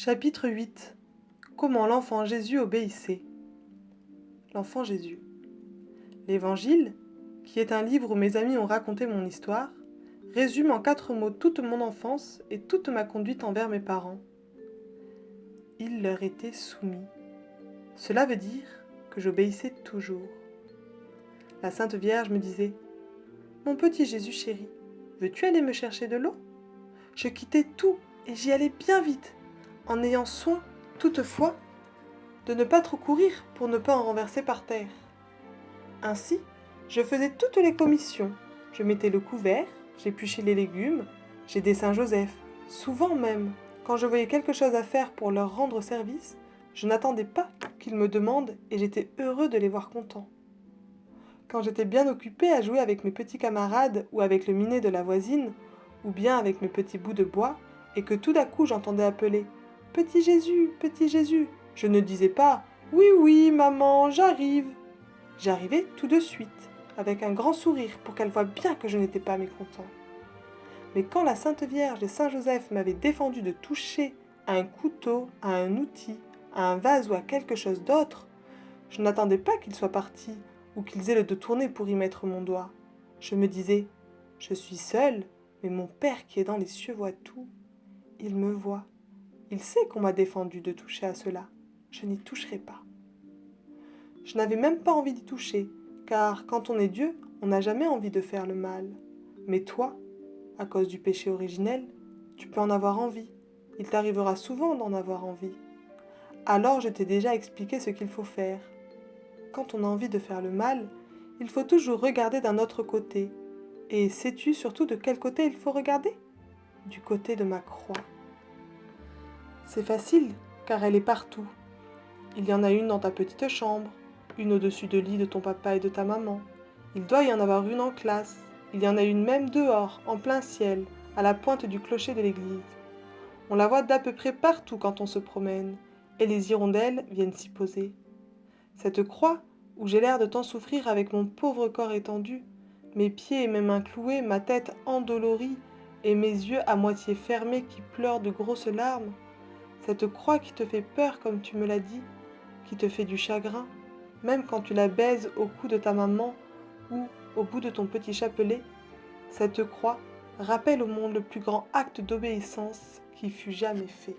Chapitre 8. Comment l'enfant Jésus obéissait. L'enfant Jésus. L'Évangile, qui est un livre où mes amis ont raconté mon histoire, résume en 4 mots toute mon enfance et toute ma conduite envers mes parents. Il leur était soumis. Cela veut dire que j'obéissais toujours. La Sainte Vierge me disait « Mon petit Jésus chéri, veux-tu aller me chercher de l'eau ?» Je quittais tout et j'y allais bien vite, en ayant soin, toutefois, de ne pas trop courir pour ne pas en renverser par terre. Ainsi, je faisais toutes les commissions. Je mettais le couvert, j'épluchais les légumes, j'aidais Saint-Joseph. Souvent même, quand je voyais quelque chose à faire pour leur rendre service, je n'attendais pas qu'ils me demandent et j'étais heureux de les voir contents. Quand j'étais bien occupée à jouer avec mes petits camarades ou avec le minet de la voisine, ou bien avec mes petits bouts de bois, et que tout d'un coup j'entendais appeler « Petit Jésus, petit Jésus !» je ne disais pas « Oui, oui, maman, j'arrive !» J'arrivais tout de suite, avec un grand sourire pour qu'elle voie bien que je n'étais pas mécontent. Mais quand la Sainte Vierge et Saint Joseph m'avaient défendu de toucher à un couteau, à un outil, à un vase ou à quelque chose d'autre, je n'attendais pas qu'ils soient partis ou qu'ils aient le dos tourné pour y mettre mon doigt. Je me disais « Je suis seule, mais mon Père qui est dans les cieux voit tout. Il me voit. Il sait qu'on m'a défendu de toucher à cela. Je n'y toucherai pas. » Je n'avais même pas envie d'y toucher, car quand on est Dieu, on n'a jamais envie de faire le mal. Mais toi, à cause du péché originel, tu peux en avoir envie. Il t'arrivera souvent d'en avoir envie. Alors je t'ai déjà expliqué ce qu'il faut faire. Quand on a envie de faire le mal, il faut toujours regarder d'un autre côté. Et sais-tu surtout de quel côté il faut regarder ? Du côté de ma croix. C'est facile, car elle est partout. Il y en a une dans ta petite chambre, une au-dessus du lit de ton papa et de ta maman. Il doit y en avoir une en classe. Il y en a une même dehors, en plein ciel, à la pointe du clocher de l'église. On la voit d'à peu près partout quand on se promène, et les hirondelles viennent s'y poser. Cette croix, où j'ai l'air de tant souffrir avec mon pauvre corps étendu, mes pieds et mes mains cloués, ma tête endolorie, et mes yeux à moitié fermés qui pleurent de grosses larmes, cette croix qui te fait peur comme tu me l'as dit, qui te fait du chagrin, même quand tu la baises au cou de ta maman ou au bout de ton petit chapelet, cette croix rappelle au monde le plus grand acte d'obéissance qui fut jamais fait.